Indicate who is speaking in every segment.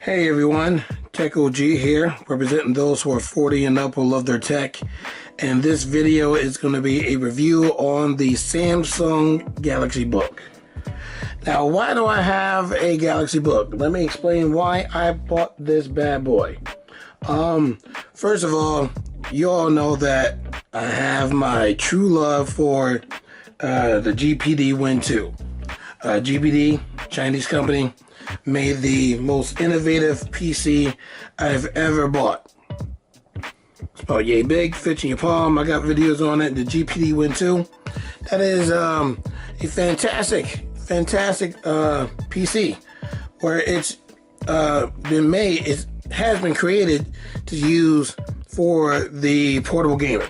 Speaker 1: Hey everyone, Tech OG here, representing those who are 40 and up who love their tech. And this video is going to be a review on the Samsung Galaxy Book. Now, why do I have a Galaxy Book? Let me explain why I bought this bad boy. First of all, you all know that I have my true love for the GPD Win 2. GPD, Chinese company, made the most innovative PC I've ever bought. It's about yay big, fits in your palm. I got videos on it. The GPD Win 2. That is a fantastic PC where it's been made. It has been created to use for the portable gamer.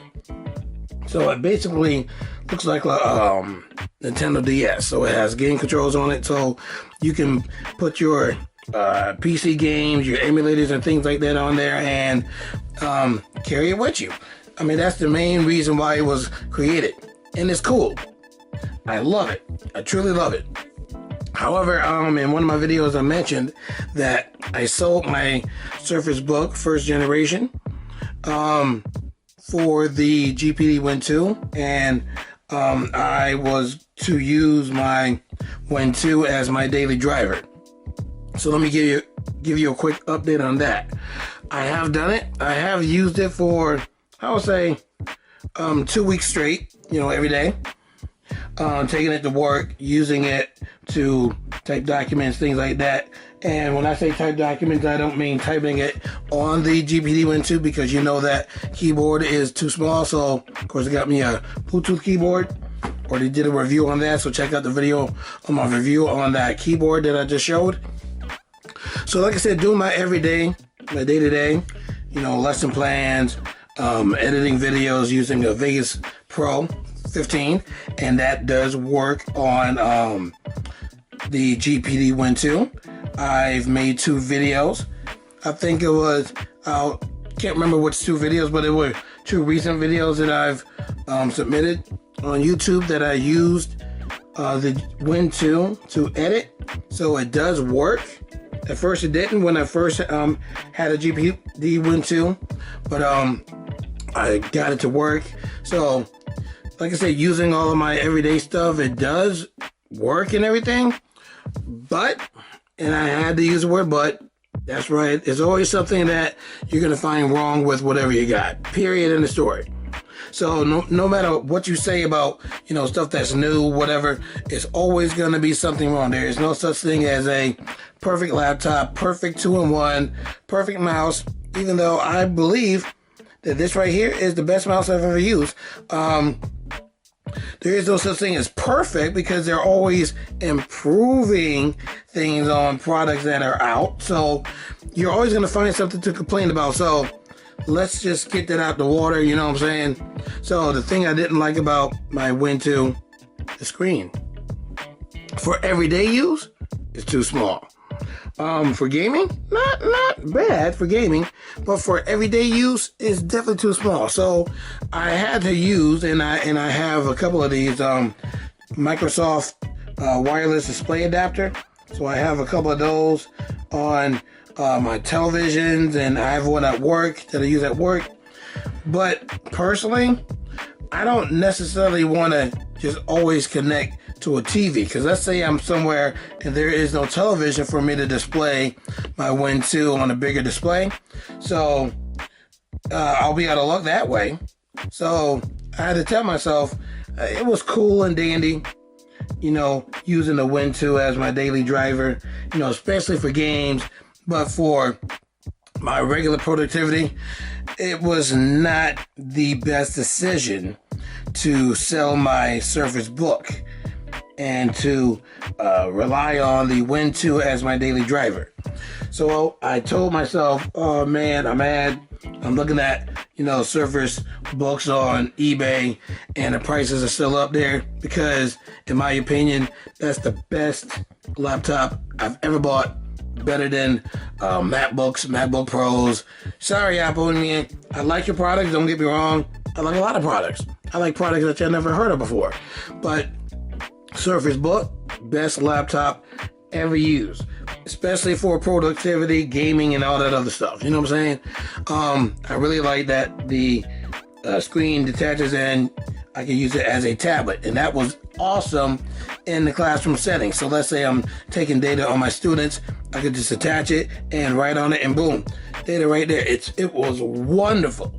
Speaker 1: So it basically looks like a Nintendo DS. So it has game controls on it, so you can put your PC games, your emulators and things like that on there and carry it with you. I mean, that's the main reason why it was created. And it's cool. I love it. I truly love it. However, in one of my videos I mentioned that I sold my Surface Book first generation for the GPD Win 2, and I was to use my Win 2 as my daily driver. So let me give you a quick update on that. I have done it. I have used it for, I would say, 2 weeks straight, every day. Taking it to work, using it to type documents, things like that. And when I say type documents, I don't mean typing it on the GPD Win 2 because you know that keyboard is too small. So, of course, it got me a Bluetooth keyboard. Already did a review on that, so check out the video on my review on that keyboard that I just showed. So, like I said, doing my everyday, my day-to-day, lesson plans, editing videos using a Vegas Pro 15, and that does work on the GPD Win 2. I've made 2 videos. I think it was, I can't remember which 2 videos, but it were 2 recent videos that I've submitted on YouTube that I used the Win 2 to edit. So it does work. At first it didn't when I first had a GPD Win 2, but I got it to work. So like I said, using all of my everyday stuff, it does work and everything. But, and I had to use the word but, that's right. There's always something that you're going to find wrong with whatever you got. Period in the story. So no matter what you say about, stuff that's new, whatever, it's always going to be something wrong. There is no such thing as a perfect laptop, perfect 2-in-1, perfect mouse, even though I believe that this right here is the best mouse I've ever used. There is no such thing as perfect because they're always improving things on products that are out. So you're always going to find something to complain about. So let's just get that out the water, you know what I'm saying? So the thing I didn't like about my Win 2, the screen. For everyday use, it's too small. For gaming, not bad for gaming, but for everyday use, it's definitely too small. So I had to use, and I have a couple of these Microsoft wireless display adapter. So I have a couple of those on my televisions, and I have one at work that I use at work. But personally, I don't necessarily want to just always connect to a TV, because let's say I'm somewhere and there is no television for me to display my Win 2 on a bigger display. So I'll be out of luck that way. So I had to tell myself it was cool and dandy, using the Win 2 as my daily driver, especially for games. But for my regular productivity, it was not the best decision to sell my Surface Book and to rely on the Win 2 as my daily driver. So I told myself, oh man, I'm mad. I'm looking at, Surface Books on eBay, and the prices are still up there because, in my opinion, that's the best laptop I've ever bought. Better than MacBooks, MacBook Pros. Sorry, Apple, man. I like your products, don't get me wrong. I like a lot of products. I like products that I've never heard of before. But Surface Book, best laptop ever used. especially for productivity, gaming, and all that other stuff. You know what I'm saying? I really like that the screen detaches and I can use it as a tablet, and that was awesome in the classroom setting. So let's say I'm taking data on my students, I could just attach it and write on it, and boom, data right there. It was wonderful.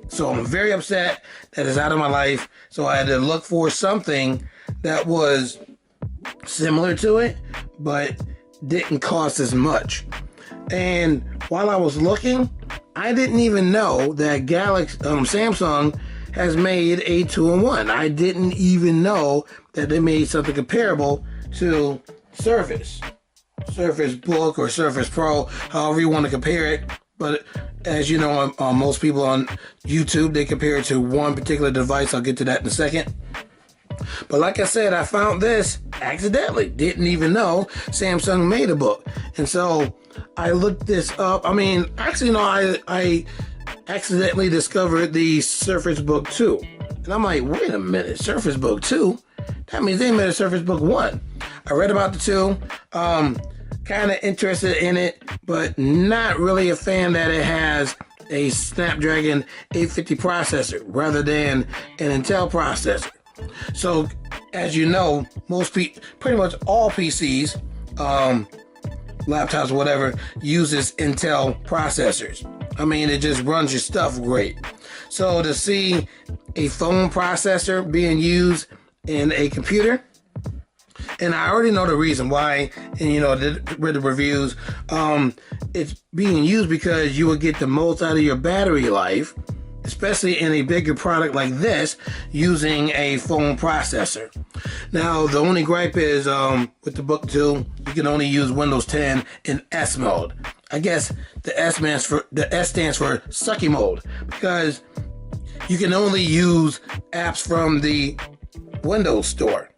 Speaker 1: So I'm very upset that it's out of my life. So I had to look for something that was similar to it, but didn't cost as much. And while I was looking, I didn't even know that Samsung has made a 2-in-1. I didn't even know that they made something comparable to Surface Book or Surface Pro, however you want to compare it. But as you know, most people on YouTube, they compare it to one particular device. I'll get to that in a second. But like I said, I found this accidentally. Didn't even know Samsung made a book. And so I looked this up. I mean, actually, no, I accidentally discovered the Surface Book 2. And I'm like, wait a minute, Surface Book 2? That means they made a Surface Book 1. I read about the 2. Kind of interested in it, but not really a fan that it has a Snapdragon 850 processor rather than an Intel processor. So, as you know, pretty much all PCs, laptops, whatever, uses Intel processors. I mean, it just runs your stuff great. So to see a phone processor being used in a computer, and I already know the reason why, and you know, read the reviews, it's being used because you will get the most out of your battery life, especially in a bigger product like this, using a phone processor. Now, the only gripe is with the Book 2, you can only use Windows 10 in S mode. I guess the S stands for sucky mode, because you can only use apps from the Windows Store.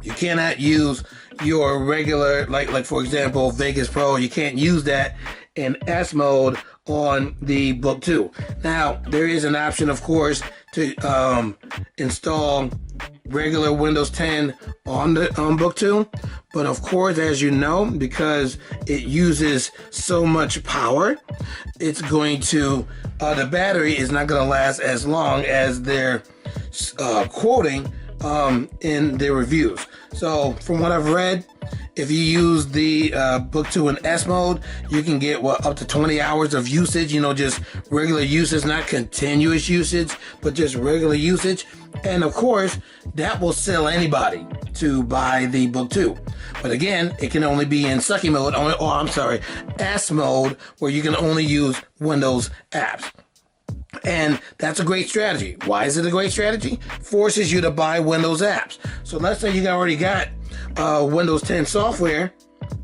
Speaker 1: You cannot use your regular, like for example, Vegas Pro. You can't use that in S mode on the Book 2. Now, there is an option, of course, to install regular Windows 10 on the Book 2. But of course, as you know, because it uses so much power, it's going to, the battery is not going to last as long as they're quoting in their reviews. So from what I've read, if you use the Book 2 in S mode, you can get up to 20 hours of usage, you know, just regular usage, not continuous usage, but just regular usage. And of course, that will sell anybody to buy the Book 2. But again, it can only be in sucky mode, S mode, where you can only use Windows apps. And that's a great strategy. Why is it a great strategy? Forces you to buy Windows apps. So let's say you already got Windows 10 software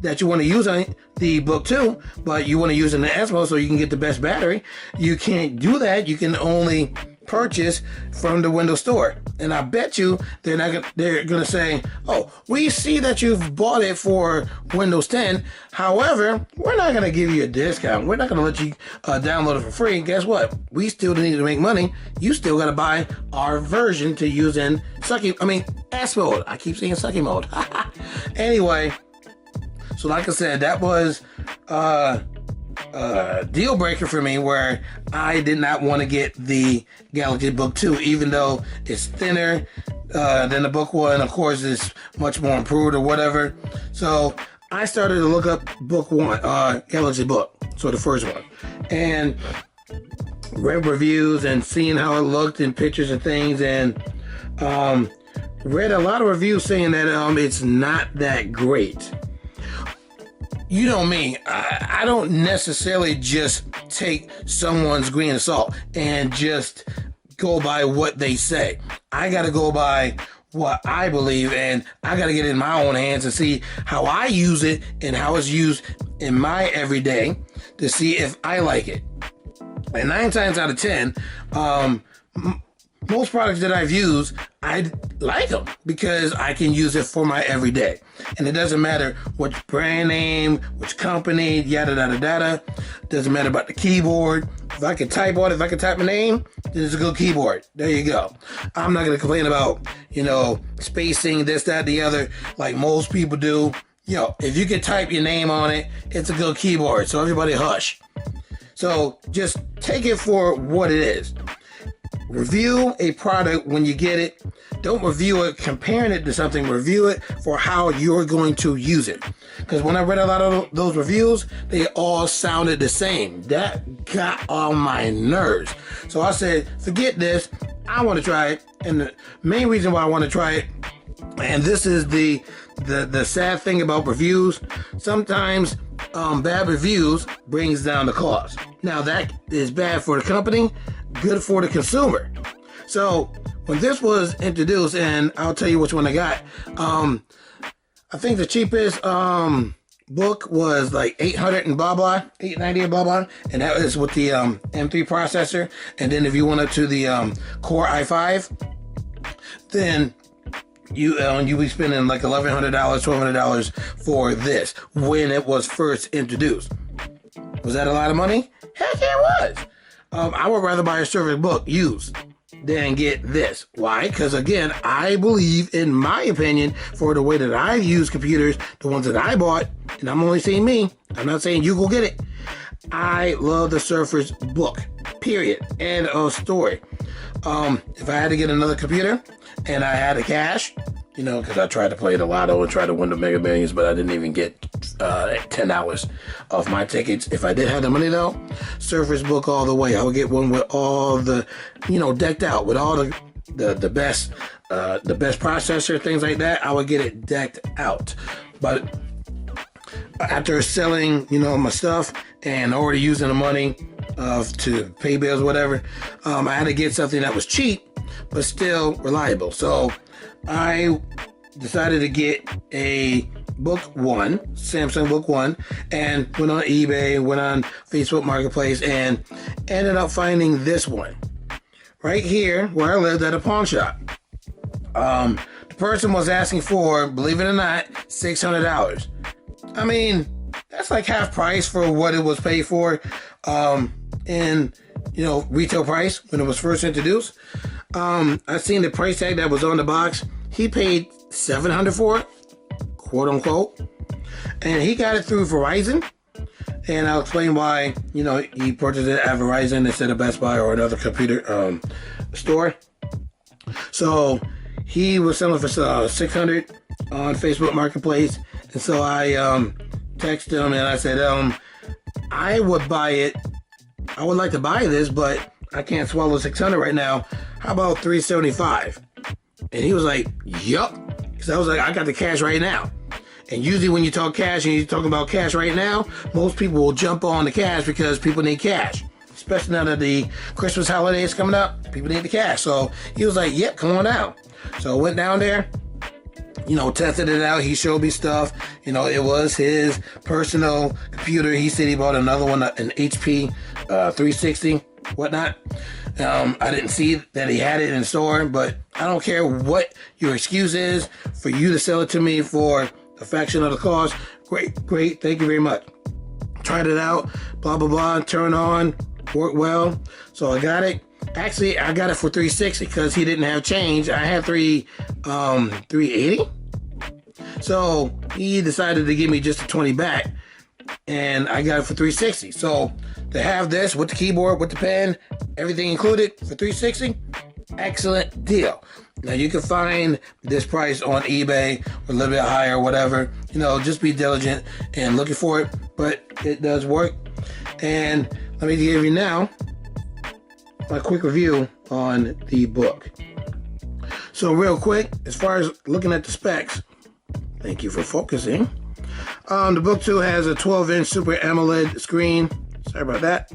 Speaker 1: that you want to use on the Book 2, but you want to use it in the S mode so you can get the best battery. You can't do that. You can only purchase from the Windows Store. And I bet you they're going to say, oh, we see that you've bought it for Windows 10. However, we're not going to give you a discount. We're not going to let you download it for free. Guess what? We still need to make money. You still got to buy our version to use in S mode. I keep saying sucky mode. Anyway, so like I said, that was deal breaker for me, where I did not want to get the Galaxy Book 2, even though it's thinner than the Book 1. Of course, it's much more improved or whatever. So I started to look up Book 1, Galaxy Book, so the first one, and read reviews and seeing how it looked in pictures and things, and read a lot of reviews saying that it's not that great. You know me, I don't necessarily just take someone's grain of salt and just go by what they say. I got to go by what I believe, and I got to get it in my own hands and see how I use it and how it's used in my everyday to see if I like it. And 9 times out of 10, most products that I've used, I like them because I can use it for my everyday. And it doesn't matter which brand name, which company, yada, yada, yada. Doesn't matter about the keyboard. If I can type on it, if I can type my name, then it's a good keyboard. There you go. I'm not going to complain about, spacing, this, that, the other, like most people do. if you can type your name on it, it's a good keyboard. So everybody hush. So just take it for what it is. Review a product when you get it. Don't review it comparing it to something. Review it for how you're going to use it. Because when I read a lot of those reviews, they all sounded the same. That got on my nerves. So I said, forget this. I want to try it. And the main reason why I want to try it, and this is the sad thing about reviews, sometimes bad reviews brings down the cost. Now that is bad for the company, good for the consumer. So when this was introduced, and I'll tell you which one I got, I think the cheapest book was like 800 and blah blah, 890 and blah blah, and that was with the M3 processor. And then if you went up to the Core i5, then you be spending like $1,100, $1,200 for this when it was first introduced. Was that a lot of money? Heck yeah, it was. I would rather buy a Surface Book used than get this. Why? Because again, I believe, in my opinion, for the way that I use computers, the ones that I bought, and I'm only saying me, I'm not saying you go get it. I love the Surface Book, period. End of story. If I had to get another computer and I had the cash, because I tried to play the lotto and try to win the Mega Millions, but I didn't even get 10 hours of my tickets. If I did have the money though, Surface Book all the way. I would get one with all the, decked out with all the best processor, things like that. I would get it decked out. But after selling, my stuff and already using the money to pay bills, whatever, I had to get something that was cheap but still reliable. So I decided to get a Book One, Samsung Book One, and went on eBay, went on Facebook Marketplace, and ended up finding this one right here where I lived at a pawn shop. The person was asking for, believe it or not, $600. I mean, that's like half price for what it was paid for in retail price when it was first introduced. I seen the price tag that was on the box. He paid $700 for it, quote unquote, and he got it through Verizon. And I'll explain why, he purchased it at Verizon instead of Best Buy or another computer store. So he was selling for $600 on Facebook Marketplace, and so I texted him and I said, I would buy it. I would like to buy this, but I can't swallow $600 right now. How about $375? And he was like, yup. Because I was like, I got the cash right now. And usually when you talk cash and you're talking about cash right now, most people will jump on the cash because people need cash. Especially now that the Christmas holiday is coming up, people need the cash. So he was like, yep, come on down. So I went down there, tested it out. He showed me stuff. It was his personal computer. He said he bought another one, an HP 360, whatnot. I didn't see that he had it in store, but I don't care what your excuse is for you to sell it to me for a fraction of the cost. Great. Thank you very much. Tried it out, blah, blah, blah, turn on, worked well. So I got it. Actually, I got it for $360 because he didn't have change. I had $380. So he decided to give me just a $20 back, and I got it for $360. So to have this with the keyboard, with the pen, everything included for $360, excellent deal. Now you can find this price on eBay or a little bit higher or whatever. Just be diligent and looking for it, but it does work. And let me give you now my quick review on the book. So real quick, as far as looking at the specs, thank you for focusing. The Book 2 has a 12-inch Super AMOLED screen. Sorry about that.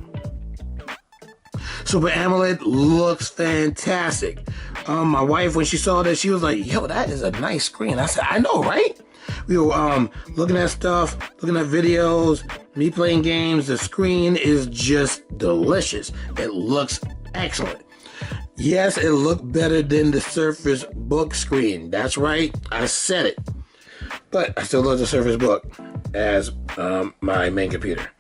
Speaker 1: Super AMOLED looks fantastic. My wife, when she saw this, she was like, yo, that is a nice screen. I said, I know, right? We were looking at stuff, looking at videos, me playing games. The screen is just delicious. It looks excellent. Yes, it looked better than the Surface Book screen. That's right. I said it. But I still love the Surface Book as my main computer.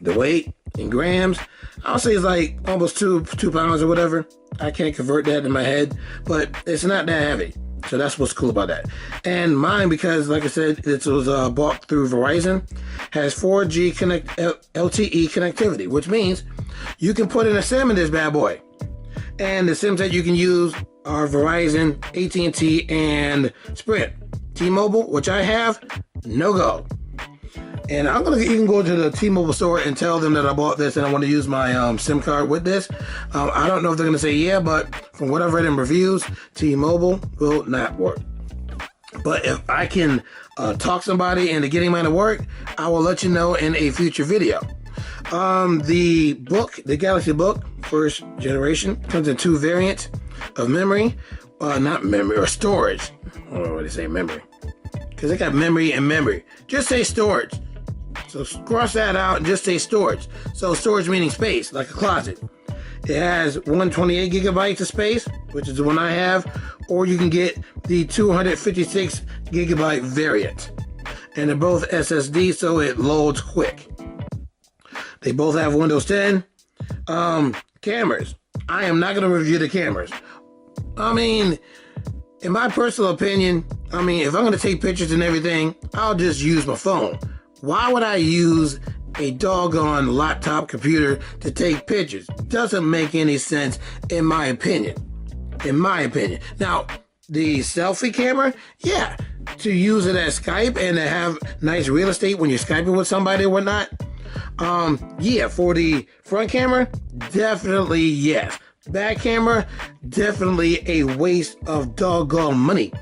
Speaker 1: The weight in grams, I'll say it's like almost two pounds or whatever. I can't convert that in my head, but it's not that heavy. So that's what's cool about that. And mine, because like I said, it was bought through Verizon, has 4G LTE connectivity, which means you can put in a SIM in this bad boy. And the SIMs that you can use are Verizon, AT&T, and Sprint. T-Mobile, which I have, no go. And I'm gonna even go to the T-Mobile store and tell them that I bought this and I want to use my SIM card with this. I don't know if they're gonna say yeah, but from what I've read in reviews, T-Mobile will not work. But if I can talk somebody into getting mine to work, I will let you know in a future video. The book, the Galaxy Book, first generation, comes in 2 variants of memory, not memory, or storage. I don't know why they say memory, because they got memory and memory. Just say storage. So cross that out and just say storage. So storage meaning space, like a closet. It has 128 gigabytes of space, which is the one I have, or you can get the 256 gigabyte variant. And they're both SSD, so it loads quick. They both have Windows 10. Cameras. I am not going to review the cameras. I mean, in my personal opinion, if I'm going to take pictures and everything, I'll just use my phone. Why would I use a doggone laptop computer to take pictures? Doesn't make any sense in my opinion. Now, the selfie camera, yeah, to use it as Skype and to have nice real estate when you're Skyping with somebody or whatnot. Yeah, for the front camera, definitely yes. Back camera, definitely a waste of doggone money.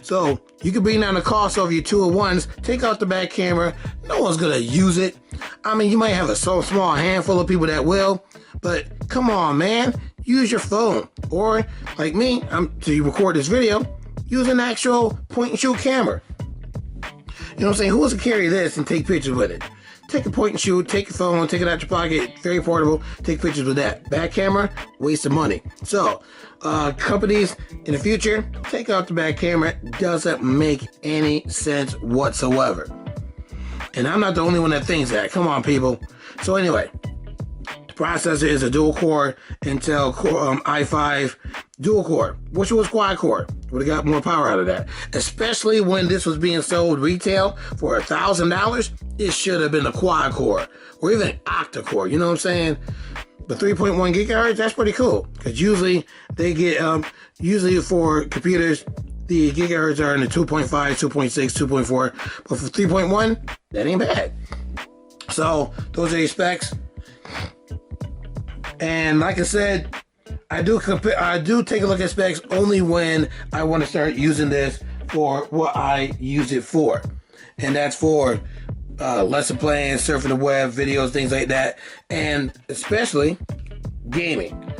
Speaker 1: So you can bring down the cost of your 2-in-1s, take out the back camera. No one's gonna use it. You might have a so small handful of people that will, but come on, man, use your phone. Or like me, to record this video, use an actual point and shoot camera. You know what I'm saying? Who wants to carry this and take pictures with it? Take a point and shoot, take your phone, take it out your pocket, very portable, take pictures with that. Back camera, waste of money. So, companies in the future, take out the back camera. Doesn't make any sense whatsoever. And I'm not the only one that thinks that. Come on, people. So anyway, the processor is a dual-core Intel Core, i5 dual-core. Wish it was quad-core. Would have got more power out of that. Especially when this was being sold retail for $1,000, it should have been a quad-core or even an octa-core. You know what I'm saying? But 3.1 gigahertz, that's pretty cool. Because usually they get, usually for computers, the gigahertz are in the 2.5, 2.6, 2.4. But for 3.1, that ain't bad. So those are the specs. And like I said, I do take a look at specs only when I want to start using this for what I use it for. And that's for lesson plans, surfing the web, videos, things like that. And especially gaming.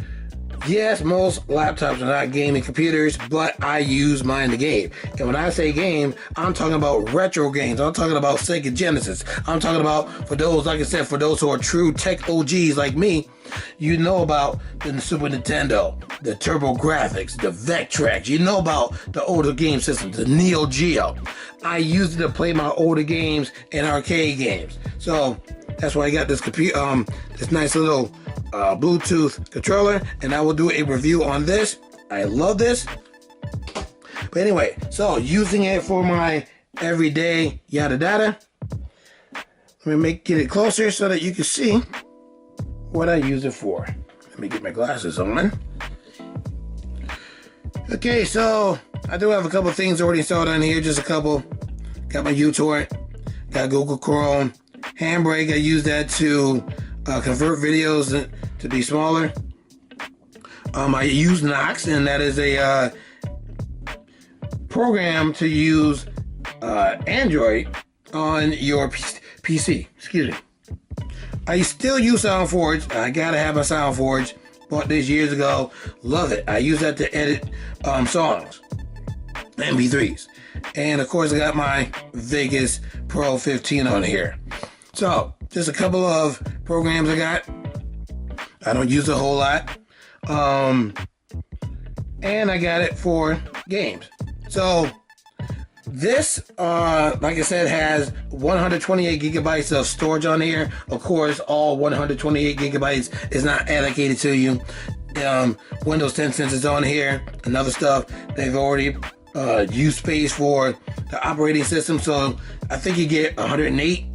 Speaker 1: Yes, most laptops are not gaming computers, but I use mine to game. And when I say game, I'm talking about retro games. I'm talking about Sega Genesis. I'm talking about, for those, like I said, for those who are true tech OGs like me, you know about the Super Nintendo, the TurboGrafx, the Vectrex. You know about the older game systems, the Neo Geo. I use it to play my older games and arcade games. So that's why I got this computer, this nice little Bluetooth controller, and I will do a review on this. I love this. But anyway, so using it for my everyday yada yada. Let me get it closer so that you can see what I use it for. Let me get my glasses on. Okay, so I do have a couple things already installed on here, just a couple. Got my uTorrent, got Google Chrome, Handbrake. I use that to convert videos to be smaller. I use Knox, and that is a program to use Android on your PC. Excuse me. I still use SoundForge. I gotta have my SoundForge. Bought this years ago. Love it. I use that to edit songs, MP3s. And of course, I got my Vegas Pro 15 on here. So, just a couple of programs I got. I don't use a whole lot. And I got it for games. So, this, like I said, has 128 gigabytes of storage on here. Of course, all 128 gigabytes is not allocated to you. Windows 10, since it's on here, and other stuff, they've already use space for the operating system. So I think you get 108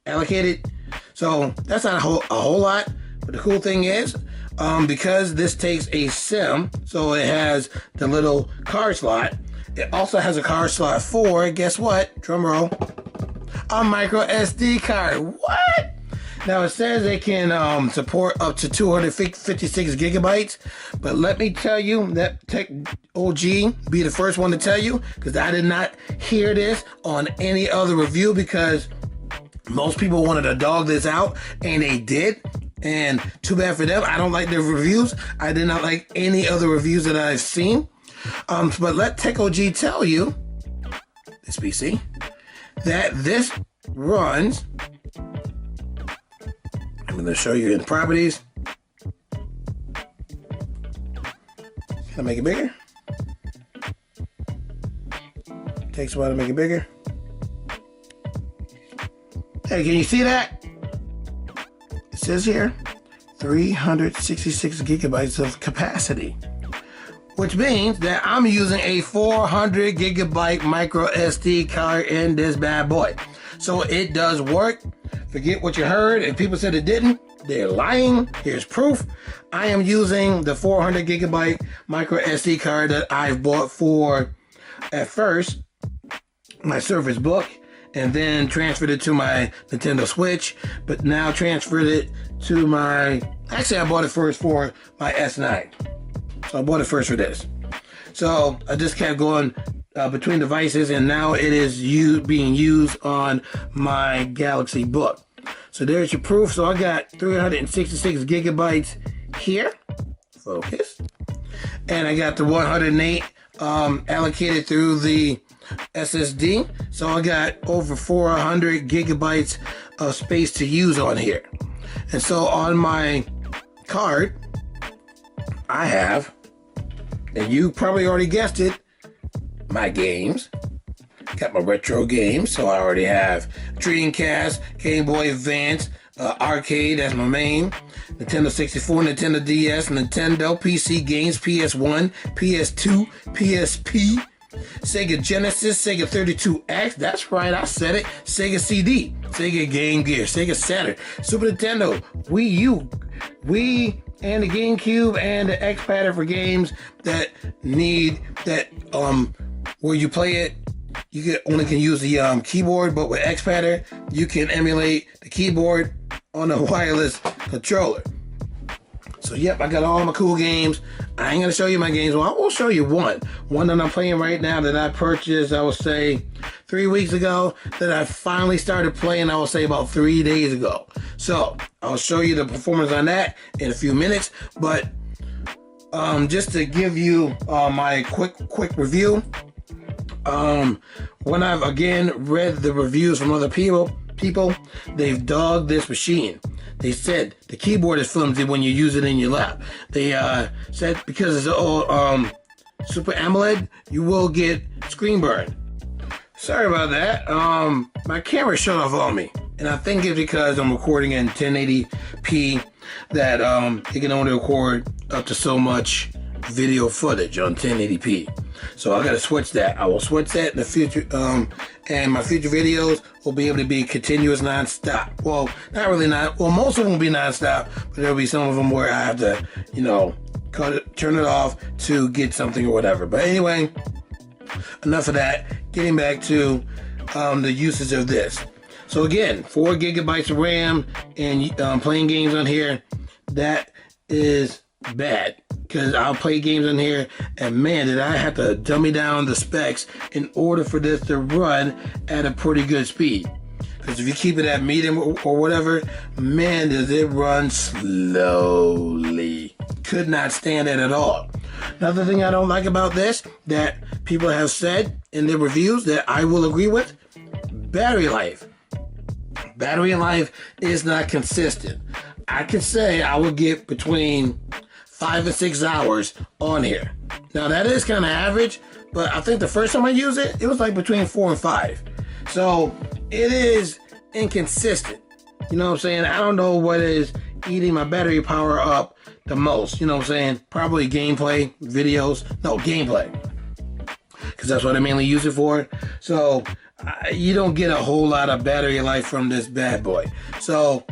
Speaker 1: allocated. So that's not a whole lot. But the cool thing is, because this takes a SIM, so it has the little card slot. It also has a card slot for, guess what? Drum roll. A micro SD card. What? Now it says they can support up to 256 gigabytes, but let me tell you that Tech OG be the first one to tell you, because I did not hear this on any other review, because most people wanted to dog this out, and they did. And too bad for them. I don't like their reviews. I did not like any other reviews that I've seen. But let Tech OG tell you, this PC, that this runs. I'm going to show you in the properties. Can I make it bigger? Takes a while to make it bigger. Hey, can you see that? It says here 366 gigabytes of capacity, which means that I'm using a 400 gigabyte micro SD card in this bad boy. So it does work. Forget what you heard. If people said it didn't, they're lying. Here's proof. I am using the 400 gigabyte micro SD card that I've bought for, at first, my Surface Book, and then transferred it to my Nintendo Switch, but now transferred it to my, actually I bought it first for my S9. So I bought it first for this. So I just kept going between devices, and now it is being used on my Galaxy Book. So there's your proof. So I got 366 gigabytes here. Focus. And I got the 108 allocated through the SSD. So I got over 400 gigabytes of space to use on here. And so on my card, I have, and you probably already guessed it, my games. Got my retro games, so I already have Dreamcast, Game Boy Advance, Arcade, that's my main, Nintendo 64, Nintendo DS, Nintendo, PC games, PS1, PS2, PSP, Sega Genesis, Sega 32X, that's right, I said it, Sega CD, Sega Game Gear, Sega Saturn, Super Nintendo, Wii U, Wii, and the GameCube, and the X-Padder for games that need that, where you play it, you only can use the keyboard, but with X-Padder, you can emulate the keyboard on a wireless controller. So yep, I got all my cool games. I ain't gonna show you my games. Well, I will show you one that I'm playing right now that I purchased, I would say 3 weeks ago, that I finally started playing, I would say about 3 days ago. So I'll show you the performance on that in a few minutes, but just to give you my quick review, when I've again read the reviews from other people, they've dogged this machine. They said the keyboard is flimsy when you use it in your lap. They said because it's all Super AMOLED, you will get screen burn. Sorry about that. My camera shut off on me, and I think it's because I'm recording in 1080p that it can only record up to so much video footage on 1080p. So I gotta switch that. I will switch that in the future, and my future videos will be able to be continuous non-stop. Well, not really well, most of them will be non-stop, but there'll be some of them where I have to, turn it off to get something or whatever. But anyway, enough of that. Getting back to the usage of this. So again, 4 gigabytes of RAM and playing games on here, that is bad. Because I'll play games on here, and man, did I have to dummy down the specs in order for this to run at a pretty good speed. Because if you keep it at medium or whatever, man, does it run slowly. Could not stand it at all. Another thing I don't like about this, that people have said in their reviews that I will agree with, battery life. Battery life is not consistent. I can say I will get between 5 and 6 hours on here. Now that is kind of average, but I think the first time I used it, it was like between 4 and 5. So it is inconsistent. You know what I'm saying? I don't know what is eating my battery power up the most. You know what I'm saying? Probably gameplay videos. No, gameplay. Because because that's what I mainly use it for. So you don't get a whole lot of battery life from this bad boy. So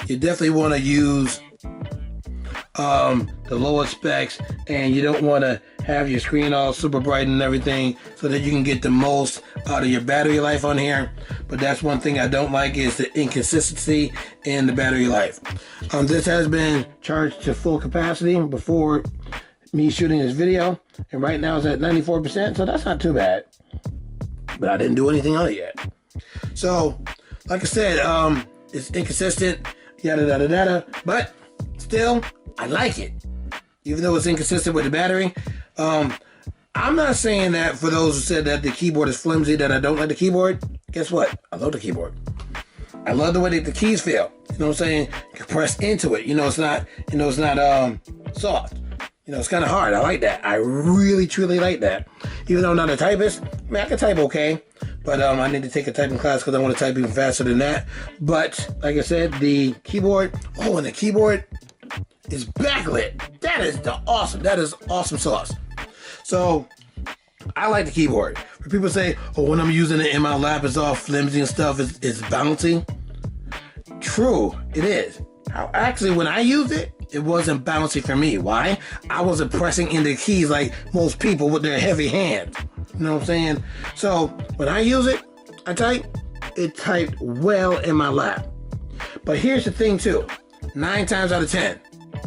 Speaker 1: you definitely want to use the lower specs, and you don't want to have your screen all super bright and everything, so that you can get the most out of your battery life on here. But that's one thing I don't like, is the inconsistency in the battery life. This has been charged to full capacity before me shooting this video, and right now it's at 94%, so that's not too bad. But I didn't do anything on it yet. So, like I said, it's inconsistent, yada yada yada, but still, I like it. Even though it's inconsistent with the battery. I'm not saying that for those who said that the keyboard is flimsy, that I don't like the keyboard. Guess what? I love the keyboard. I love the way that the keys feel. You know what I'm saying? You can press into it. It's not soft. It's kind of hard. I like that. I really, truly like that. Even though I'm not a typist, I can type okay. But I need to take a typing class because I want to type even faster than that. But, like I said, the keyboard, and the keyboard is backlit. That is awesome sauce. So, I like the keyboard. When people say, when I'm using it in my lap, it's all flimsy and stuff, it's bouncy. True, it is. Actually, when I used it, it wasn't bouncy for me. Why? I wasn't pressing in the keys like most people with their heavy hands. You know what I'm saying? So, when I use it, it typed well in my lap. But here's the thing too. 9 times out of 10,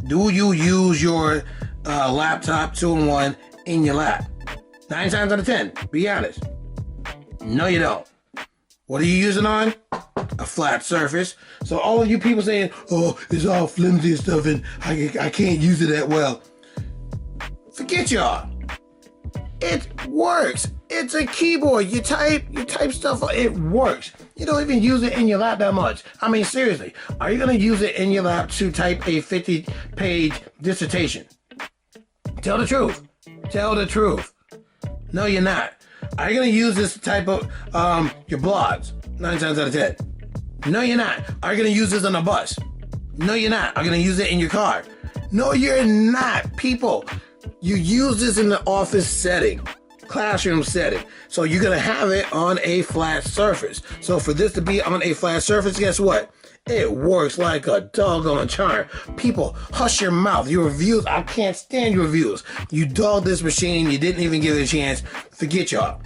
Speaker 1: do you use your laptop 2-in-1 in your lap? 9 times out of 10, be honest. No, you don't. What are you using on? A flat surface. So all of you people saying, it's all flimsy and stuff and I can't use it that well. Forget y'all. It works. It's a keyboard. You type stuff, it works. You don't even use it in your lap that much. I mean, seriously, are you going to use it in your lap to type a 50-page dissertation? Tell the truth. Tell the truth. No, you're not. Are you going to use this to type of your blogs 9 times out of 10? No, you're not. Are you going to use this on a bus? No, you're not. Are you going to use it in your car? No, you're not. People, you use this in the office setting, classroom setting. So you're going to have it on a flat surface. So for this to be on a flat surface, guess what? It works like a doggone charm. People, hush your mouth. Your reviews, I can't stand your reviews. You dogged this machine. You didn't even give it a chance. Forget y'all.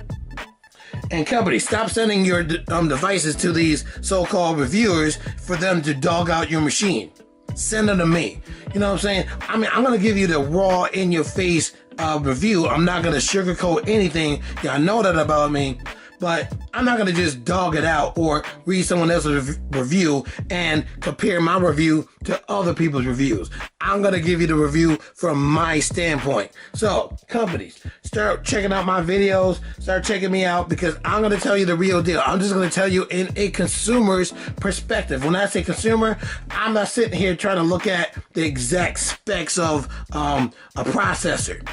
Speaker 1: And companies, stop sending your devices to these so-called reviewers for them to dog out your machine. Send them to me. You know what I'm saying? I mean, I'm going to give you the raw, in-your-face review. I'm not going to sugarcoat anything. Y'all know that about me. But I'm not going to just dog it out or read someone else's review and compare my review to other people's reviews. I'm going to give you the review from my standpoint. So, companies, start checking out my videos. Start checking me out because I'm going to tell you the real deal. I'm just going to tell you in a consumer's perspective. When I say consumer, I'm not sitting here trying to look at the exact specs of a processor.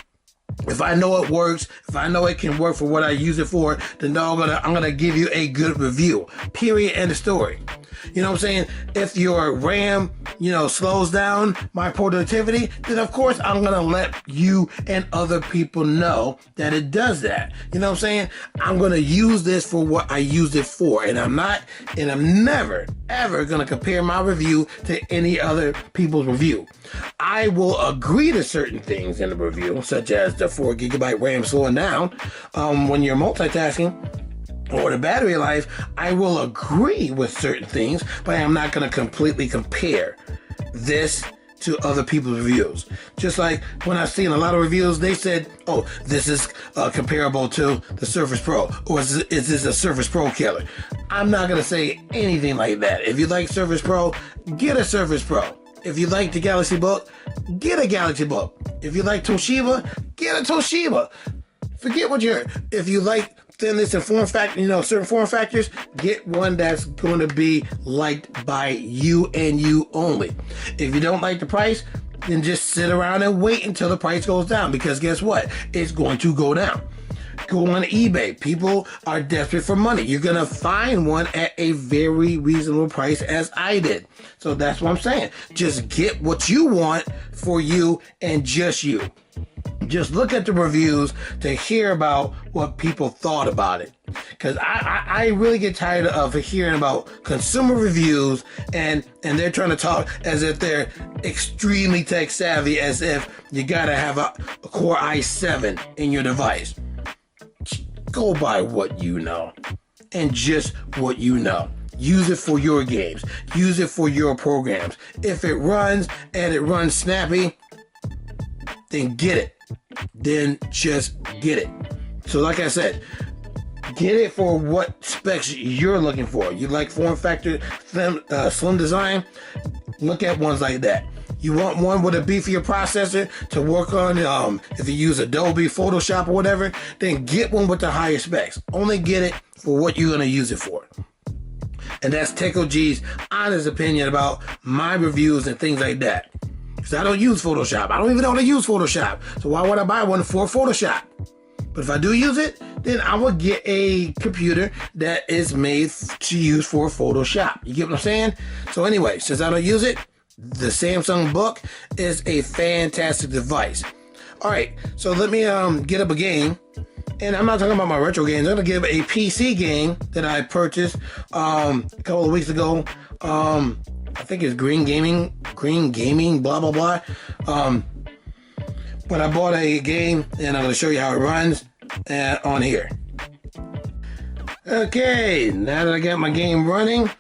Speaker 1: If I know it works, if I know it can work for what I use it for, then I'm gonna give you a good review. Period. End of story. You know what I'm saying? If your RAM, slows down my productivity, then of course I'm gonna let you and other people know that it does that. You know what I'm saying? I'm gonna use this for what I used it for, and I'm never, ever gonna compare my review to any other people's review. I will agree to certain things in the review, such as the 4 GB RAM slowing down when you're multitasking, or the battery life. I will agree with certain things, but I'm not going to completely compare this to other people's reviews. Just like when I've seen a lot of reviews, they said, this is comparable to the Surface Pro, or is this a Surface Pro killer? I'm not going to say anything like that. If you like Surface Pro, get a Surface Pro. If you like the Galaxy Book, get a Galaxy Book. If you like Toshiba, get a Toshiba. Forget if you like thinness and form factor, certain form factors, get one that's going to be liked by you and you only. If you don't like the price, then just sit around and wait until the price goes down, because guess what? It's going to go down. Go on eBay. People are desperate for money. You're going to find one at a very reasonable price, as I did. So that's what I'm saying. Just get what you want for you and just you. Just look at the reviews to hear about what people thought about it. Because I really get tired of hearing about consumer reviews and they're trying to talk as if they're extremely tech savvy, as if you gotta have a Core i7 in your device. Go by what you know and just what you know. Use it for your games. Use it for your programs. If it runs and it runs snappy, then get it. Then just get it. So like I said, get it for what specs you're looking for. You like form factor, slim design? Look at ones like that. You want one with a beefier processor to work on, if you use Adobe, Photoshop, or whatever, then get one with the higher specs. Only get it for what you're going to use it for. And that's TechOG's honest opinion about my reviews and things like that. Because I don't use Photoshop. I don't even know how to use Photoshop. So why would I buy one for Photoshop? But if I do use it, then I will get a computer that is made to use for Photoshop. You get what I'm saying? So anyway, since I don't use it, the Samsung Book is a fantastic device. All right, so let me get up a game. And I'm not talking about my retro games. I'm going to give a PC game that I purchased a couple of weeks ago. I think it's Green Gaming, blah, blah, blah. But I bought a game, and I'm going to show you how it runs on here. Okay, now that I got my game running,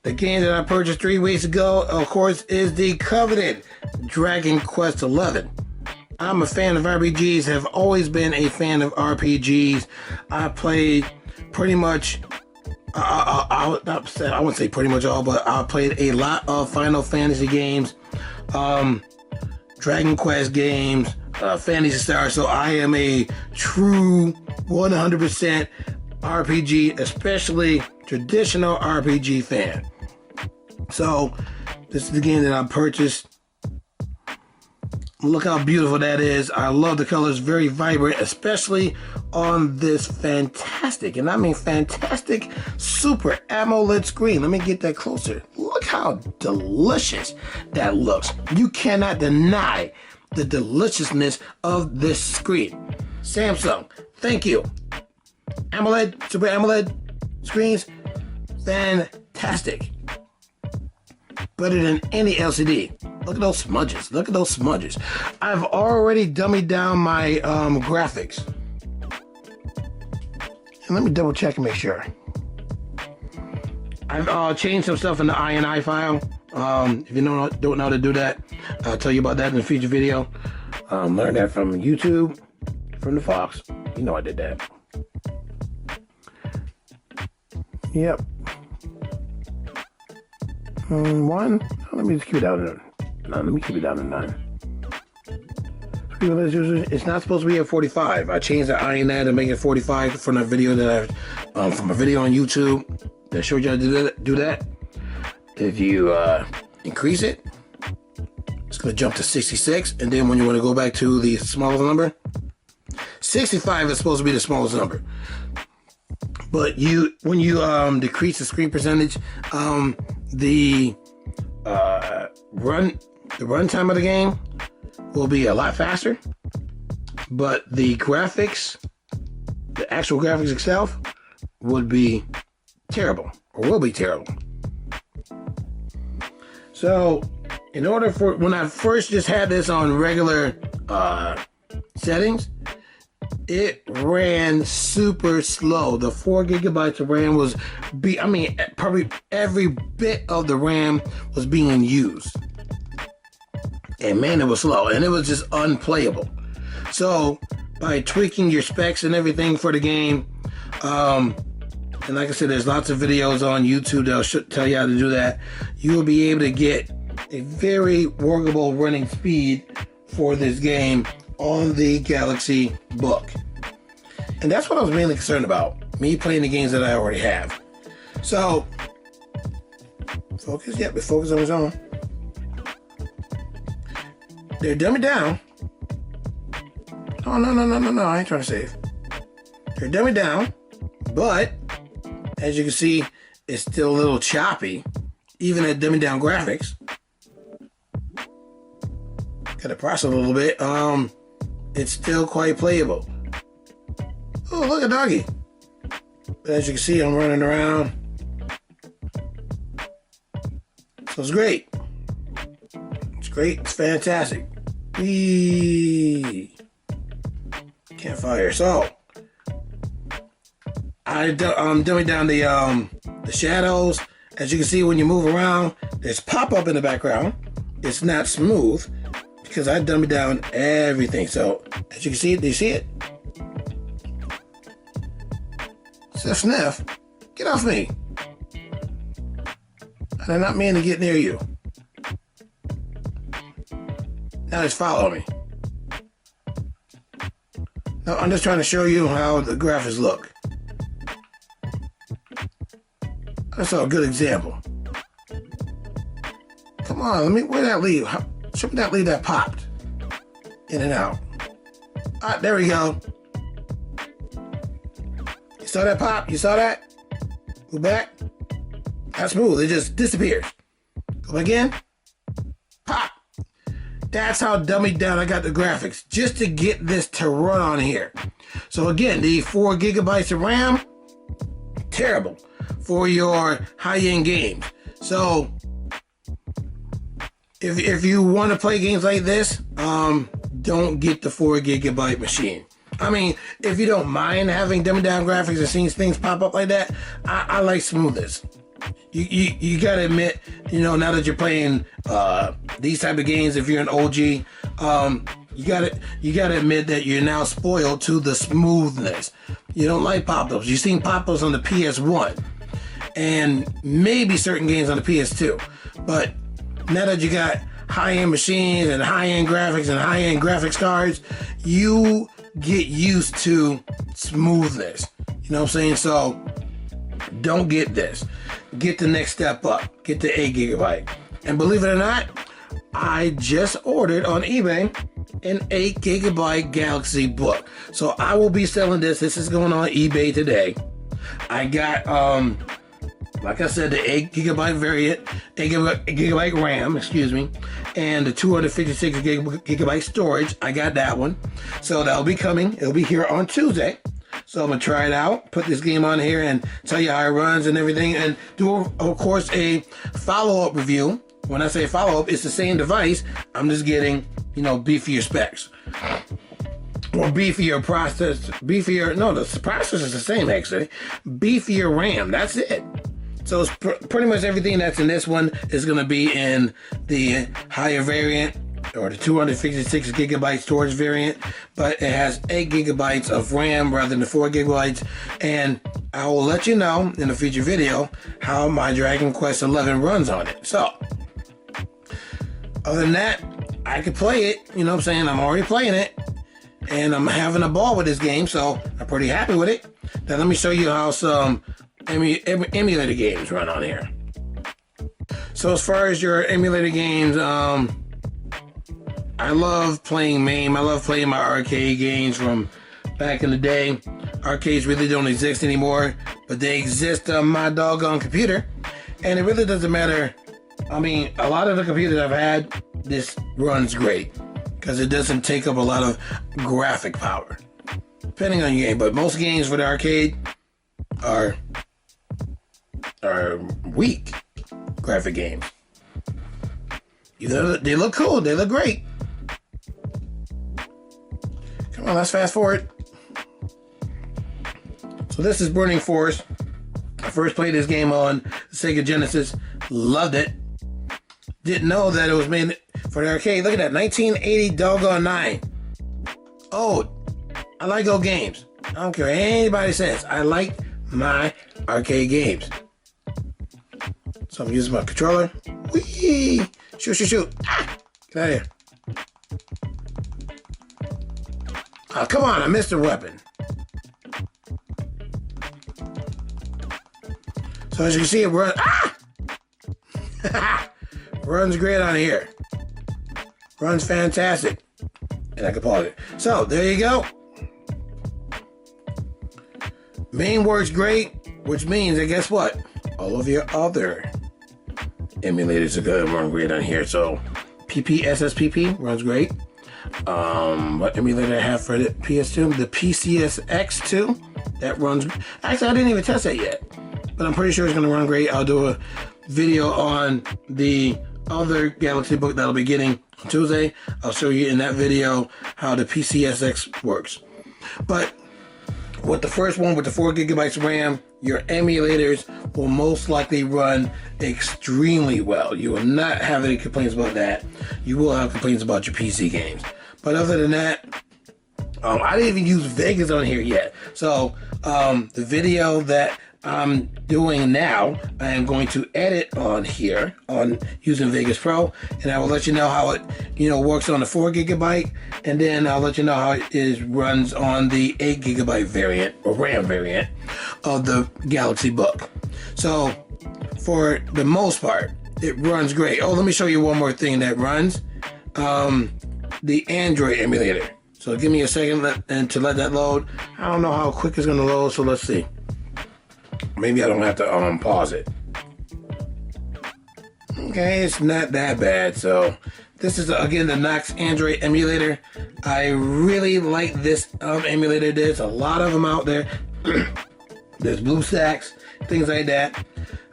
Speaker 1: the game that I purchased 3 weeks ago, of course, is the coveted Dragon Quest XI. I'm a fan of RPGs, have always been a fan of RPGs. I played pretty much, I wouldn't say pretty much all, but I played a lot of Final Fantasy games, Dragon Quest games, Phantasy Star. So I am a true 100% RPG, especially traditional RPG fan. So this is the game that I purchased. Look how beautiful that is. I love the colors, very vibrant, especially on this fantastic, and I mean fantastic, super AMOLED screen. Let me get that closer. Look how delicious that looks. You cannot deny the deliciousness of this screen. Samsung, thank you. AMOLED, super AMOLED screens, fantastic. Better than any LCD. Look at those smudges. Look at those smudges. I've already dummied down my graphics. And let me double check and make sure. I've changed some stuff in the INI file. If you don't know how to do that, I'll tell you about that in a future video. Learned that from YouTube, from the Fox. You know I did that. Yep. One. Let me just keep it down to 9. Let me keep it down to 9. It's not supposed to be at 45. I changed the INI to make it 45 from a video that from a video on YouTube that showed you how to do that. If you increase it, it's going to jump to 66, and then when you want to go back to the smallest number, 65 is supposed to be the smallest number. But when you decrease the screen percentage, the runtime of the game will be a lot faster, but the graphics, the actual graphics itself, would be terrible, or will be terrible. So, in order for, when I first just had this on regular settings, it ran super slow. The 4 gigabytes of RAM was, probably every bit of the RAM was being used. And man, it was slow, and it was just unplayable. So, by tweaking your specs and everything for the game, and like I said, there's lots of videos on YouTube that'll tell you how to do that. You will be able to get a very workable running speed for this game on the Galaxy Book. And that's what I was mainly concerned about, me playing the games that I already have. So, focus, yep, focus on its own. They're dumbing down. Oh, no, I ain't trying to save. They're dumbing down, but as you can see, it's still a little choppy, even at dumbing down graphics. Got to process a little bit. it's still quite playable. Oh, look at Doggy. As you can see, I'm running around. So it's great. It's great. It's fantastic. Whee! Campfire. So I'm dumbing down the shadows. As you can see, when you move around, there's pop-up in the background. It's not smooth because I dumbed down everything. So as you can see, do you see it? Sniff, get off me. I did not mean to get near you. Now just follow me. No, I'm just trying to show you how the graphics look. That's a good example. Come on, where'd that leave? Show me that leave that popped. In and out. All right, there we go. You saw that pop? You saw that? Go back. That's smooth. It just disappears. Go back in. Pop. That's how dummied down I got the graphics. Just to get this to run on here. So again, the 4 gigabytes of RAM, terrible for your high-end games. So if you want to play games like this, don't get the 4 gigabyte machine. I mean, if you don't mind having dumbed down graphics and seeing things pop up like that, I like smoothness. You gotta admit, now that you're playing these type of games, if you're an OG, you gotta admit that you're now spoiled to the smoothness. You don't like pop-ups. You've seen pop-ups on the PS1 and maybe certain games on the PS2, but now that you got high-end machines and high-end graphics and high-end graphics cards, you get used to smoothness. You know what I'm saying? So don't get this. Get the next step up. Get the 8 gigabyte. And believe it or not, I just ordered on eBay an 8 gigabyte Galaxy Book. So I will be selling this. This is going on eBay today. I got, like I said, the 8 gigabyte variant, 8 gigabyte RAM, and the 256 gigabyte storage. I got that one. So that'll be coming. It'll be here on Tuesday. So I'm going to try it out, put this game on here and tell you how it runs and everything, and do, of course, a follow-up review. When I say follow-up, it's the same device. I'm just getting, beefier specs. Or beefier process. No, the processor is the same, actually. Beefier RAM, that's it. So it's pretty much everything that's in this one is going to be in the higher variant, or the 256 gigabyte storage variant, but it has 8 gigabytes of RAM rather than the 4 gigabytes. And I will let you know in a future video how my Dragon Quest XI runs on it. So, other than that, I could play it. You know what I'm saying? I'm already playing it, and I'm having a ball with this game, so I'm pretty happy with it. Now let me show you how some emulator games run on here. So as far as your emulator games, I love playing MAME. I love playing my arcade games from back in the day. Arcades really don't exist anymore, but they exist on my doggone computer. And it really doesn't matter. I mean, a lot of the computers I've had, this runs great because it doesn't take up a lot of graphic power, depending on your game. But most games for the arcade are weak graphic games. They look cool. They look great. Come on, let's fast forward. So this is Burning Force. I first played this game on the Sega Genesis. Loved it. Didn't know that it was made for the arcade. Look at that, 1980 doggone 9. Oh, I like old games. I don't care what anybody says. I like my arcade games. So I'm using my controller. Whee! Shoot. Ah! Get out of here. Oh, come on, I missed a weapon. So as you can see, it runs. Ah! Runs great on here. Runs fantastic. And I can pause it. So there you go. MAME works great, which means that guess what? All of your other emulators are going to run great on here. So PPSSPP runs great. what emulator I have for the PS2? The PCSX2. That runs, actually I didn't even test that yet, but I'm pretty sure it's gonna run great. I'll do a video on the other Galaxy Book that I'll be getting on Tuesday. I'll show you in that video how the PCSX works. But with the first one, with the 4 gigabytes of RAM, your emulators will most likely run extremely well. You will not have any complaints about that. You will have complaints about your PC games. But other than that, I didn't even use Vegas on here yet. So the video that I'm doing now, I am going to edit on here on using Vegas Pro, and I will let you know how it, works on the 4 gigabyte, and then I'll let you know how it runs on the 8 gigabyte variant or RAM variant of the Galaxy Book. So for the most part, it runs great. Oh, let me show you one more thing that runs, the Android emulator. So give me a second and to let that load. I don't know how quick it's gonna load, so let's see. Maybe I don't have to pause it. Okay, it's not that bad. So this is again the Knox Android emulator. I really like this emulator. There's a lot of them out there. There's BlueStacks, things like that.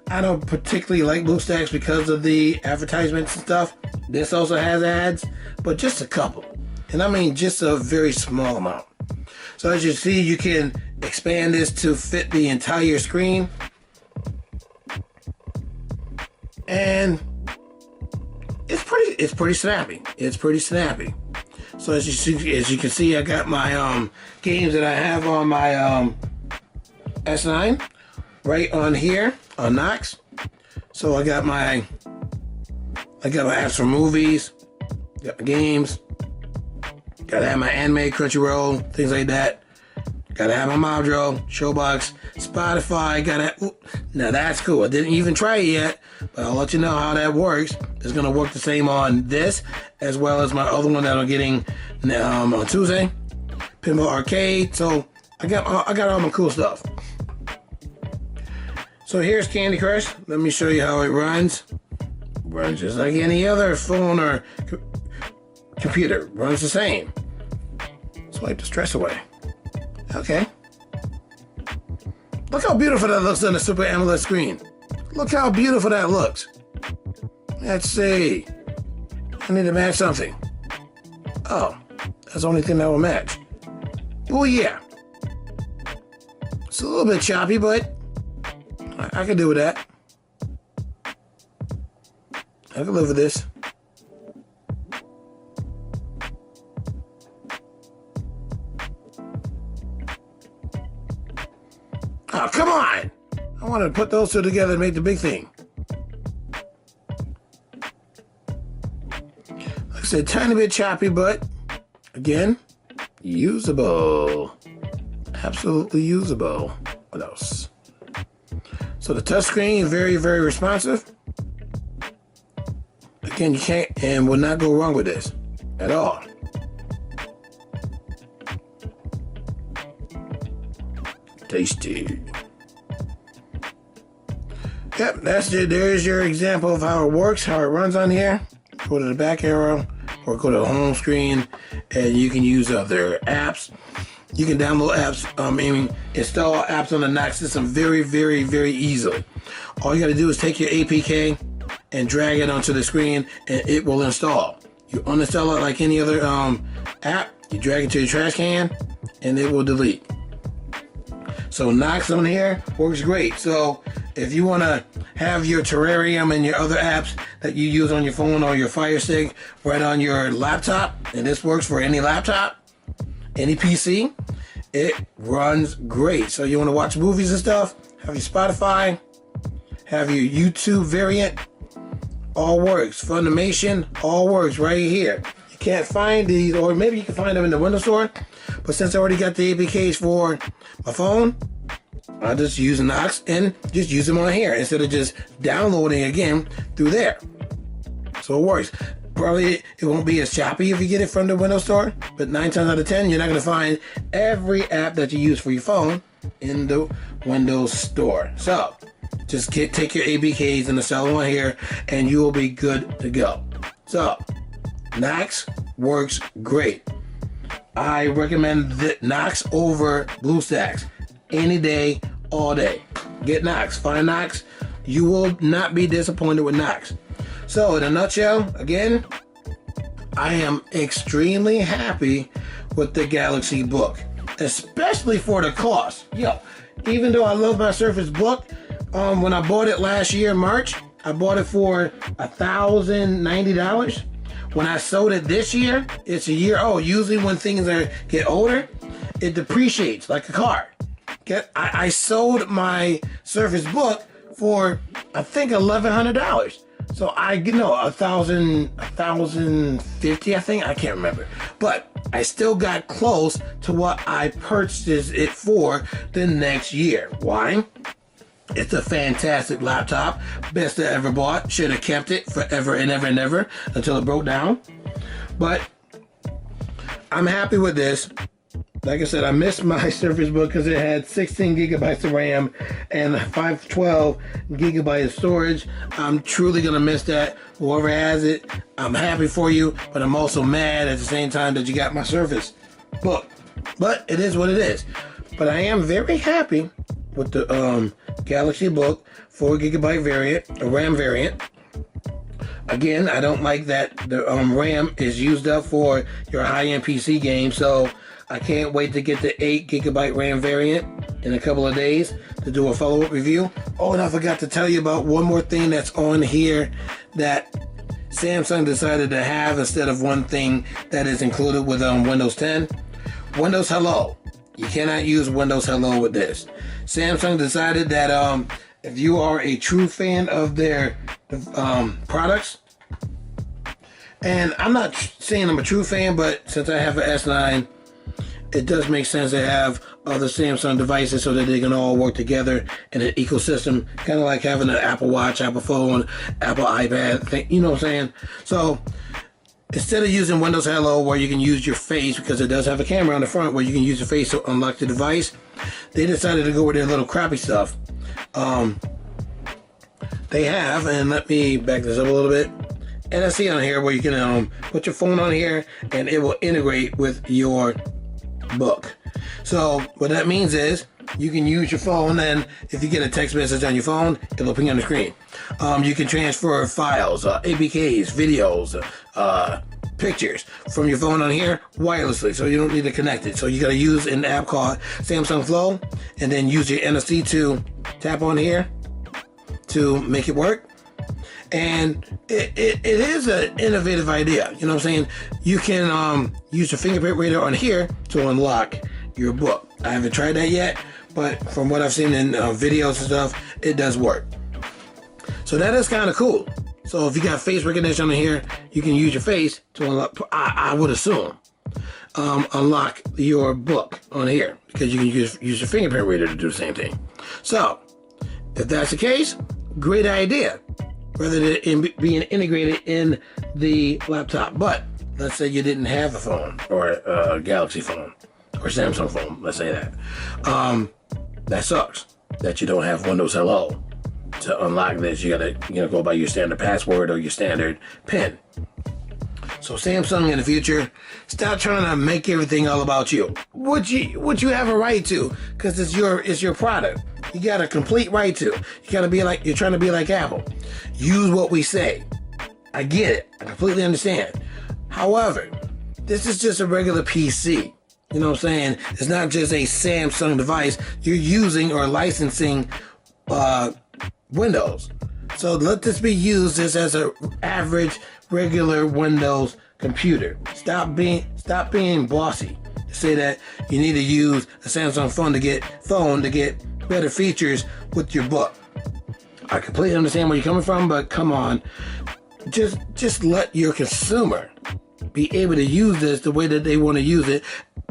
Speaker 1: I don't particularly like BlueStacks because of the advertisements and stuff. This also has ads, but just a couple. And I mean just a very small amount. So as you see, you can expand this to fit the entire screen. And it's pretty snappy. It's pretty snappy. So as you can see, I got my games that I have on my S9 right on here on Knox. So I got my apps for movies, got my games, gotta have my anime, Crunchyroll, things like that. Gotta have my Modro, Showbox, Spotify, now that's cool. I didn't even try it yet, but I'll let you know how that works. It's gonna work the same on this, as well as my other one that I'm getting on Tuesday, Pinball Arcade. So I got all my cool stuff. So here's Candy Crush. Let me show you how it runs. Runs just like any other phone or computer. Runs the same. Swipe the stress away. Okay. Look how beautiful that looks on the Super AMOLED screen. Look how beautiful that looks. Let's see. I need to match something. Oh, that's the only thing that will match. Oh yeah. It's a little bit choppy, but I can deal with that. I can live with this. Oh, come on! I want to put those two together and make the big thing. Like I said, tiny bit choppy, but again, usable. Absolutely usable. What else? So the touchscreen is very, very responsive. Again, you can't and will not go wrong with this at all. Tasty. Yep, that's it. There's your example of how it works, how it runs on here. Go to the back arrow or go to the home screen, and you can use other apps. You can download apps, install apps on the Knox system very, very, very easily. All you got to do is take your APK and drag it onto the screen, and it will install. You uninstall it like any other app. You drag it to your trash can, and it will delete. So Knox on here works great. So if you want to have your Terrarium and your other apps that you use on your phone or your Fire Stick right on your laptop, and this works for any laptop, any PC, it runs great. So you want to watch movies and stuff, have your Spotify, have your YouTube variant, all works. Funimation, all works right here. You can't find these, or maybe you can find them in the Windows Store, but since I already got the APKs for my phone, I'll just use Knox and just use them on here instead of just downloading again through there. So it works. Probably it won't be as choppy if you get it from the Windows Store, but 9 times out of 10, you're not going to find every app that you use for your phone in the Windows Store. So just take your APKs and install them on here, and you will be good to go. So Knox works great. I recommend Knox over BlueStacks any day, all day. Get Knox. Find Knox. You will not be disappointed with Knox. So, in a nutshell, again, I am extremely happy with the Galaxy Book, especially for the cost. Even though I love my Surface Book, when I bought it last year, March, I bought it for $1,090. When I sold it this year, it's a year old. Usually when things get older, it depreciates like a car. I sold my Surface Book for, I think, $1,100. So I $1,050, I think. I can't remember. But I still got close to what I purchased it for the next year. Why? It's a fantastic laptop. Best I ever bought. Should have kept it forever and ever and ever until it broke down. But I'm happy with this. Like I said, I missed my Surface Book because it had 16 gigabytes of RAM and 512 gigabytes of storage. I'm truly going to miss that. Whoever has it, I'm happy for you, but I'm also mad at the same time that you got my Surface Book. But it is what it is. But I am very happy with the Galaxy Book 4 gigabyte variant, a RAM variant. Again, I don't like that the RAM is used up for your high-end PC game, so I can't wait to get the 8 gigabyte RAM variant in a couple of days to do a follow-up review. Oh, and I forgot to tell you about one more thing that's on here that Samsung decided to have instead of one thing that is included with Windows 10. Windows Hello. You cannot use Windows Hello with this. Samsung decided that if you are a true fan of their products, and I'm not saying I'm a true fan, but since I have an S9, it does make sense to have other Samsung devices so that they can all work together in an ecosystem, kind of like having an Apple Watch, Apple phone, Apple iPad thing, you know what I'm saying? So instead of using Windows Hello where you can use your face, because it does have a camera on the front where you can use your face to unlock the device, they decided to go with their little crappy stuff. They have, and let me back this up a little bit, NFC on here where you can put your phone on here and it will integrate with your book. So what that means is you can use your phone, and if you get a text message on your phone, it'll ping on the screen. You can transfer files, APKs, videos, pictures from your phone on here wirelessly, so you don't need to connect it. So you got to use an app called Samsung Flow, and then use your NFC to tap on here to make it work. And it is an innovative idea. You know what I'm saying? You can use your fingerprint reader on here to unlock your book. I haven't tried that yet, but from what I've seen in videos and stuff, it does work. So that is kind of cool. So if you got face recognition on here, you can use your face to unlock, I would assume, unlock your book on here, because you can use your fingerprint reader to do the same thing. So if that's the case, great idea, rather than being integrated in the laptop. But let's say you didn't have a phone, or a Galaxy phone, or Samsung phone, let's say that. That sucks that you don't have Windows Hello to unlock this. You gotta go by your standard password or your standard PIN. So Samsung in the future, stop trying to make everything all about you. What you have a right to, because it's your product. You got a complete right to. You gotta be like, you're trying to be like Apple. Use what we say. I get it. I completely understand. However, this is just a regular PC. You know what I'm saying? It's not just a Samsung device. You're using or licensing Windows. So let this be used just as an average, regular Windows computer. Stop being bossy. Say that you need to use a Samsung phone to get better features with your book. I completely understand where you're coming from, but come on, just let your consumer be able to use this the way that they want to use it,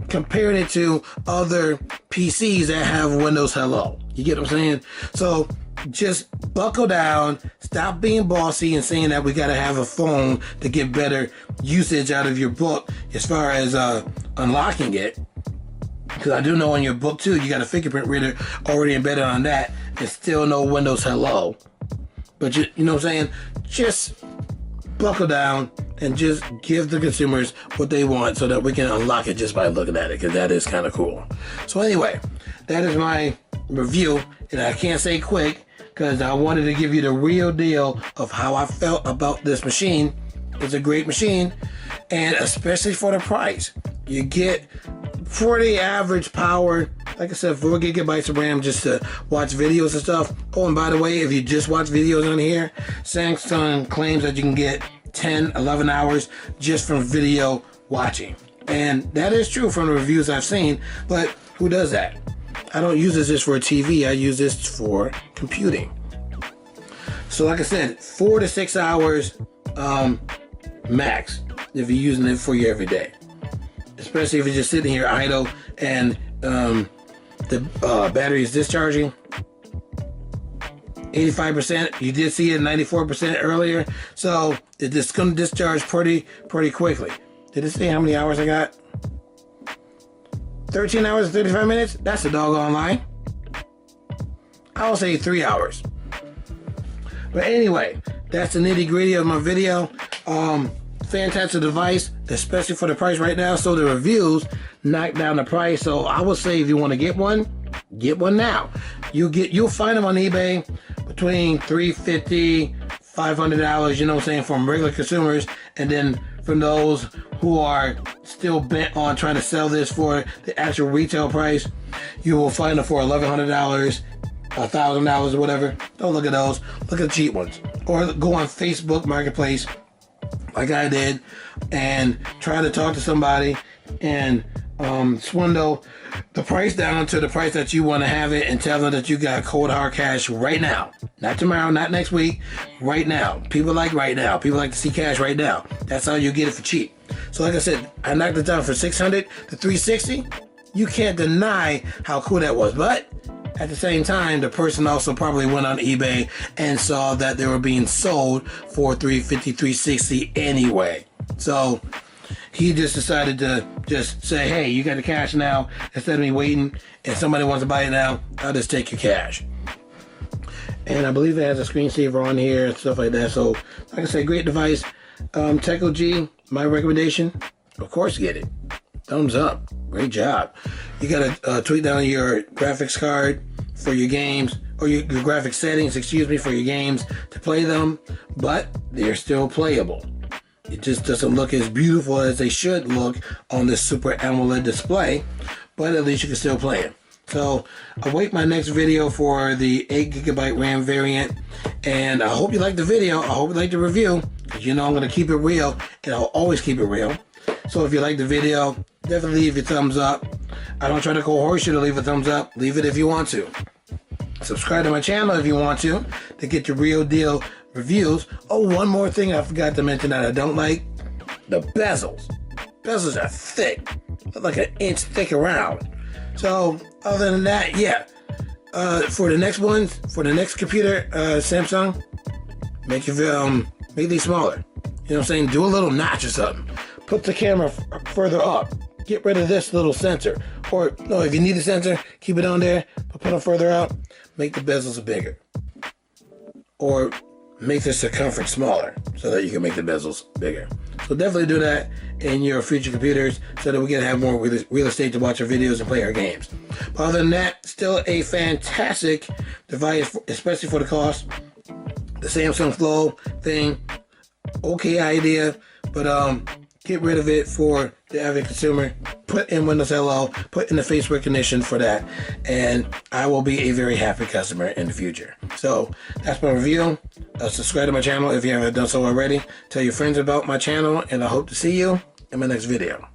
Speaker 1: comparing it to other PCs that have Windows Hello. You get what I'm saying? So just buckle down, stop being bossy and saying that we got to have a phone to get better usage out of your book as far as unlocking it. Because I do know on your book too, you got a fingerprint reader already embedded on that, and still no Windows Hello. But you know what I'm saying? Just buckle down and just give the consumers what they want so that we can unlock it just by looking at it, because that is kind of cool. So anyway, that is my review, and I can't say quick because I wanted to give you the real deal of how I felt about this machine. It's a great machine, and especially for the price. You get 40 average power, like I said, 4 gigabytes of RAM just to watch videos and stuff. Oh, and by the way, if you just watch videos on here, Samsung claims that you can get 10, 11 hours just from video watching. And that is true from the reviews I've seen, but who does that? I don't use this just for a TV, I use this for computing. So like I said, 4 to 6 hours max if you're using it for your everyday. Especially if you're just sitting here idle and the battery is discharging. 85%, you did see it 94% earlier, so it's going to discharge pretty quickly. Did it say how many hours I got? 13 hours and 35 minutes? That's a doggone lie. I'll say 3 hours. But anyway, that's the nitty gritty of my video. Fantastic device, especially for the price right now. So the reviews knock down the price. So I would say if you want to get one now. You'll find them on eBay between $350, $500, you know what I'm saying, from regular consumers. And then from those who are still bent on trying to sell this for the actual retail price, you will find them for $1,100, $1,000 or whatever. Don't look at those. Look at the cheap ones. Or go on Facebook Marketplace like I did and try to talk to somebody and swindle the price down to the price that you want to have it, and tell them that you got cold hard cash right now. Not tomorrow, not next week, right now. People like right now. People like to see cash right now. That's how you get it for cheap. So like I said, I knocked it down from $600 to $360. You can't deny how cool that was. But at the same time, the person also probably went on eBay and saw that they were being sold for $350, $360 anyway. So he just decided to just say, hey, you got the cash now. Instead of me waiting and somebody wants to buy it now, I'll just take your cash. And I believe it has a screensaver on here and stuff like that. So like I said, great device. Techo G, my recommendation, of course get it. Thumbs up. Great job. You got to tweak down your graphics card for your games, or your graphic settings, for your games to play them, but they're still playable. It just doesn't look as beautiful as they should look on this Super AMOLED display, but at least you can still play it. So await my next video for the 8GB RAM variant, and I hope you liked the video. I hope you liked the review, because you know I'm going to keep it real, and I'll always keep it real. So if you like the video, definitely leave your thumbs up. I don't try to coerce you to leave a thumbs up. Leave it if you want to. Subscribe to my channel if you want to get your real deal reviews. Oh, one more thing I forgot to mention that I don't like. The bezels. Bezels are thick. They're like an inch thick around. So other than that, yeah. For the next ones, for the next computer, Samsung, make these smaller. You know what I'm saying? Do a little notch or something. Put the camera further up. Get rid of this little sensor. Or, no, if you need a sensor, keep it on there, but put them further out. Make the bezels bigger. Or make the circumference smaller so that you can make the bezels bigger. So definitely do that in your future computers so that we can have more real estate to watch our videos and play our games. But other than that, still a fantastic device, especially for the cost. The Samsung Flow thing, okay idea, but get rid of it for the average consumer. Put in Windows Hello, put in the face recognition for that, and I will be a very happy customer in the future. So that's my review. Subscribe to my channel if you haven't done so already. Tell your friends about my channel, and I hope to see you in my next video.